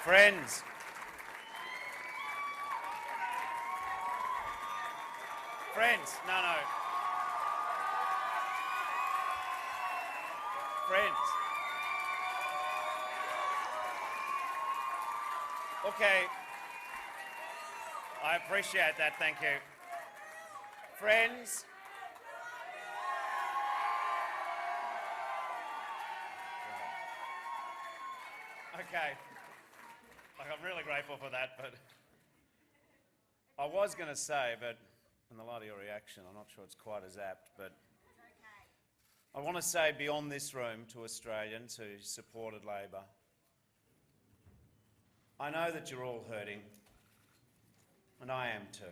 Friends, no. Friends. Okay. I appreciate that, thank you. Friends. Okay. Like, I'm really grateful for that, but I was going to say, but in the light of your reaction, I'm not sure it's quite as apt, but I want to say beyond this room to Australians who supported Labor, I know that you're all hurting, and I am too.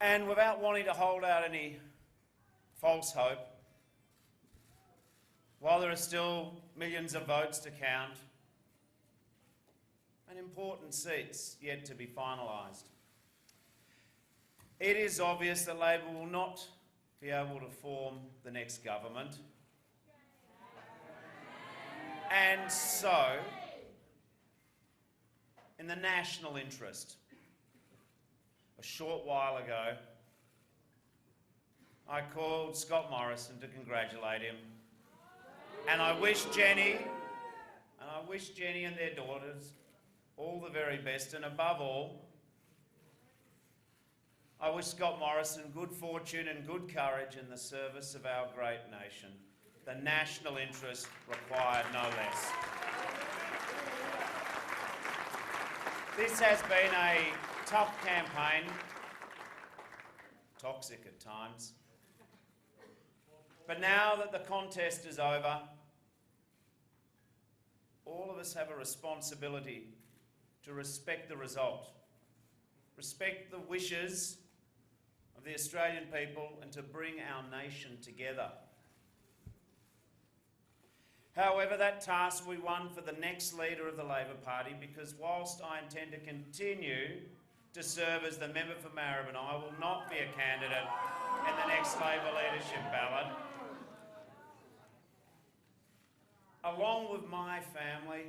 And without wanting to hold out any false hope, while there are still millions of votes to count and important seats yet to be finalised, it is obvious that Labor will not be able to form the next government. And so, in the national interest, a short while ago, I called Scott Morrison to congratulate him. And I wish Jenny and their daughters all the very best, and above all, I wish Scott Morrison good fortune and good courage in the service of our great nation. The national interest required no less. This has been a tough campaign, toxic at times. But now that the contest is over, all of us have a responsibility to respect the result, respect the wishes of the Australian people, and to bring our nation together. However, that task we won for the next leader of the Labor Party, because whilst I intend to continue to serve as the member for Maribyrnong, I will not be a candidate in the next Labor leadership ballot. Along with my family,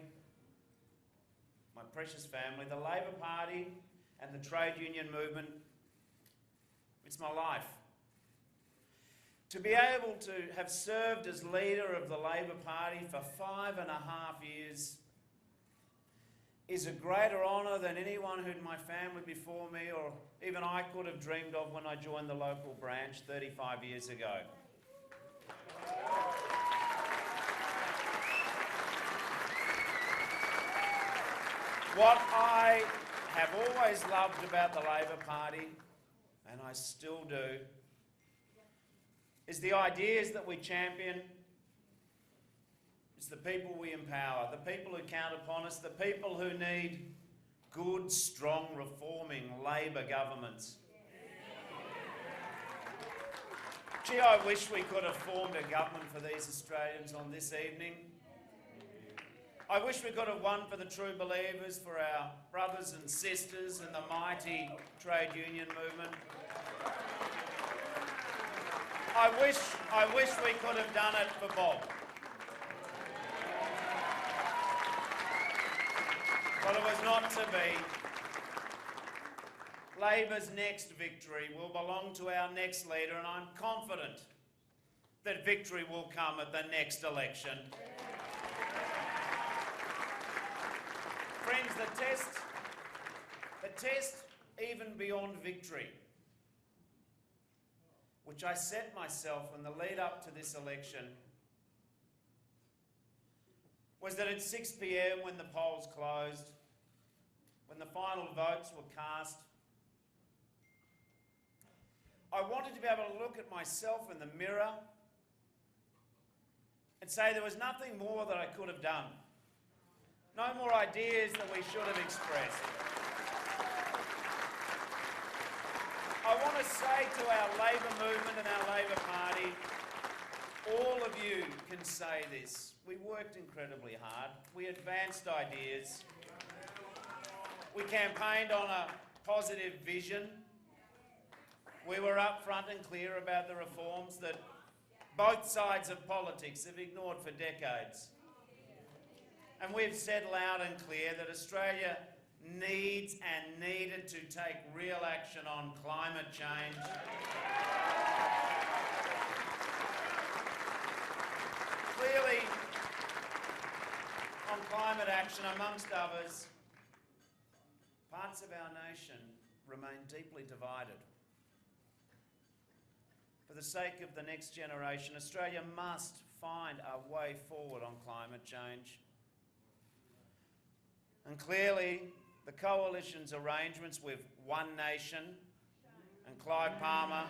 my precious family, the Labor Party and the trade union movement, it's my life. To be able to have served as leader of the Labor Party for 5.5 years is a greater honour than anyone in my family before me or even I could have dreamed of when I joined the local branch 35 years ago. What I have always loved about the Labor Party, and I still do, is the ideas that we champion. It's the people we empower, the people who count upon us, the people who need good, strong, reforming Labor governments. Gee, I wish we could have formed a government for these Australians on this evening. I wish we could have won for the true believers, for our brothers and sisters in the mighty trade union movement. I wish we could have done it for Bob. But it was not to be. Labor's next victory will belong to our next leader, and I'm confident that victory will come at the next election. Friends, the test even beyond victory, which I set myself in the lead up to this election, was that at 6 p.m. when the polls closed, when the final votes were cast, I wanted to be able to look at myself in the mirror and say there was nothing more that I could have done. No more ideas that we should have expressed. I want to say to our Labor movement and our Labor Party, all of you can say this. We worked incredibly hard. We advanced ideas. We campaigned on a positive vision. We were upfront and clear about the reforms that both sides of politics have ignored for decades. And we've said loud and clear that Australia needs and needed to take real action on climate change. Clearly, on climate action, amongst others, parts of our nation remain deeply divided. For the sake of the next generation, Australia must find a way forward on climate change. And clearly, the Coalition's arrangements with One Nation and Clive Palmer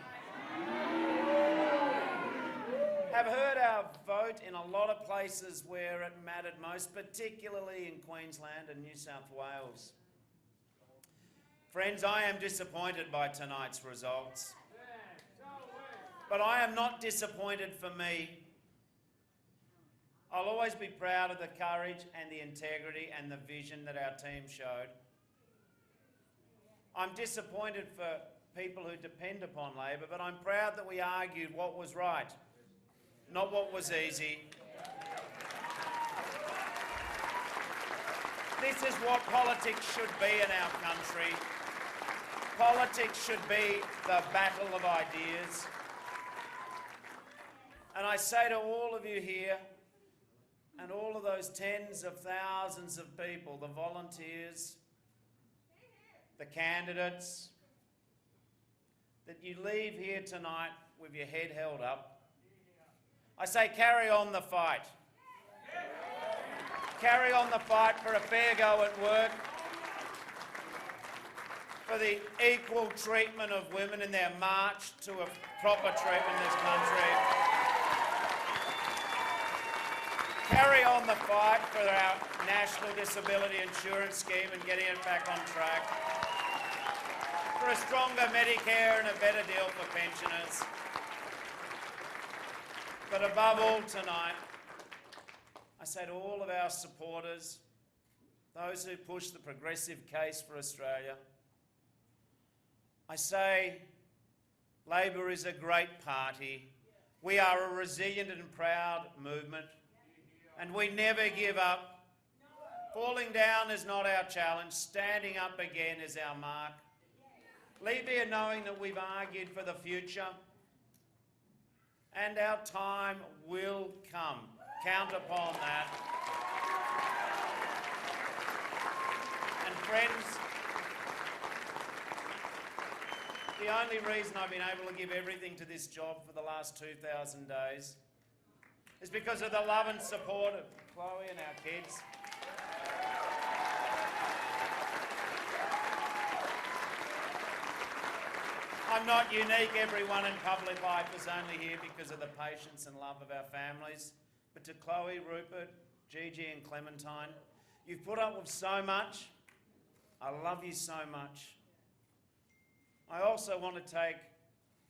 have heard our vote in a lot of places where it mattered most, particularly in Queensland and New South Wales. Friends, I am disappointed by tonight's results. But I am not disappointed for me. I'll always be proud of the courage and the integrity and the vision that our team showed. I'm disappointed for people who depend upon Labor, but I'm proud that we argued what was right, not what was easy. This is what politics should be in our country. Politics should be the battle of ideas. And I say to all of you here, and all of those tens of thousands of people, the volunteers, the candidates, that you leave here tonight with your head held up. I say carry on the fight. Carry on the fight for a fair go at work, for the equal treatment of women in their march to a proper treatment in this country. Carry on the fight for our National Disability Insurance Scheme and getting it back on track. For a stronger Medicare and a better deal for pensioners. But above all tonight, I say to all of our supporters, those who push the progressive case for Australia, I say Labor is a great party. We are a resilient and proud movement. And we never give up. Falling down is not our challenge. Standing up again is our mark. Leave here knowing that we've argued for the future. And our time will come. Count upon that. And friends, the only reason I've been able to give everything to this job for the last 2,000 days is because of the love and support of Chloe and our kids. I'm not unique. Everyone in public life is only here because of the patience and love of our families. But to Chloe, Rupert, Gigi and Clementine, you've put up with so much. I love you so much. I also want to take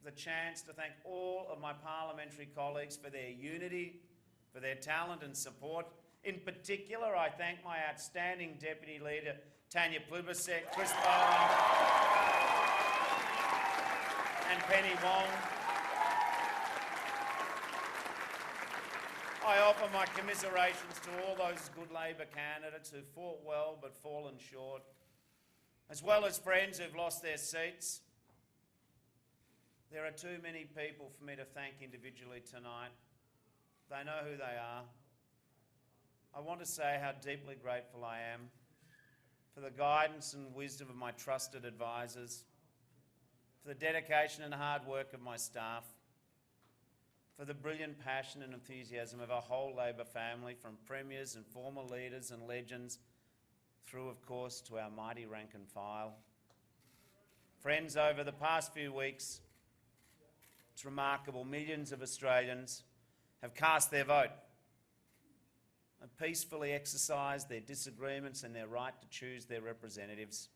the chance to thank all of my parliamentary colleagues for their unity, for their talent and support. In particular, I thank my outstanding Deputy Leader, Tanya Plibersek, Chris Bowen and Penny Wong. I offer my commiserations to all those good Labor candidates who fought well but fallen short, as well as friends who've lost their seats. There are too many people for me to thank individually tonight. They know who they are. I want to say how deeply grateful I am for the guidance and wisdom of my trusted advisors, for the dedication and hard work of my staff, for the brilliant passion and enthusiasm of our whole Labor family, from premiers and former leaders and legends, through, of course, to our mighty rank and file. Friends, over the past few weeks, it's remarkable, millions of Australians have cast their vote and peacefully exercised their disagreements and their right to choose their representatives.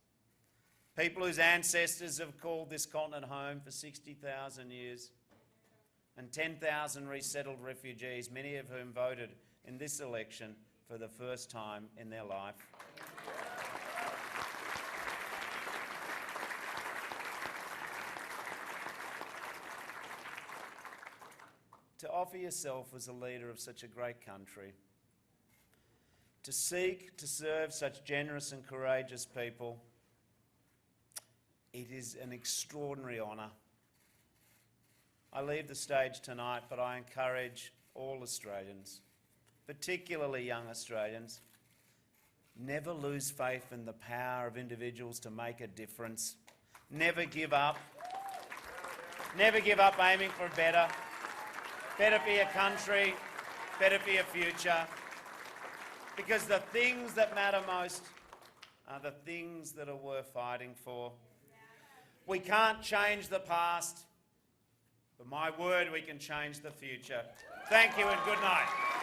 People whose ancestors have called this continent home for 60,000 years, and 10,000 resettled refugees, many of whom voted in this election for the first time in their life. To offer yourself as a leader of such a great country, to seek to serve such generous and courageous people, it is an extraordinary honour. I leave the stage tonight, but I encourage all Australians, particularly young Australians, never lose faith in the power of individuals to make a difference. Never give up. Never give up aiming for better. Better for your country, better for your future. Because the things that matter most are the things that are worth fighting for. We can't change the past, but my word, we can change the future. Thank you and good night.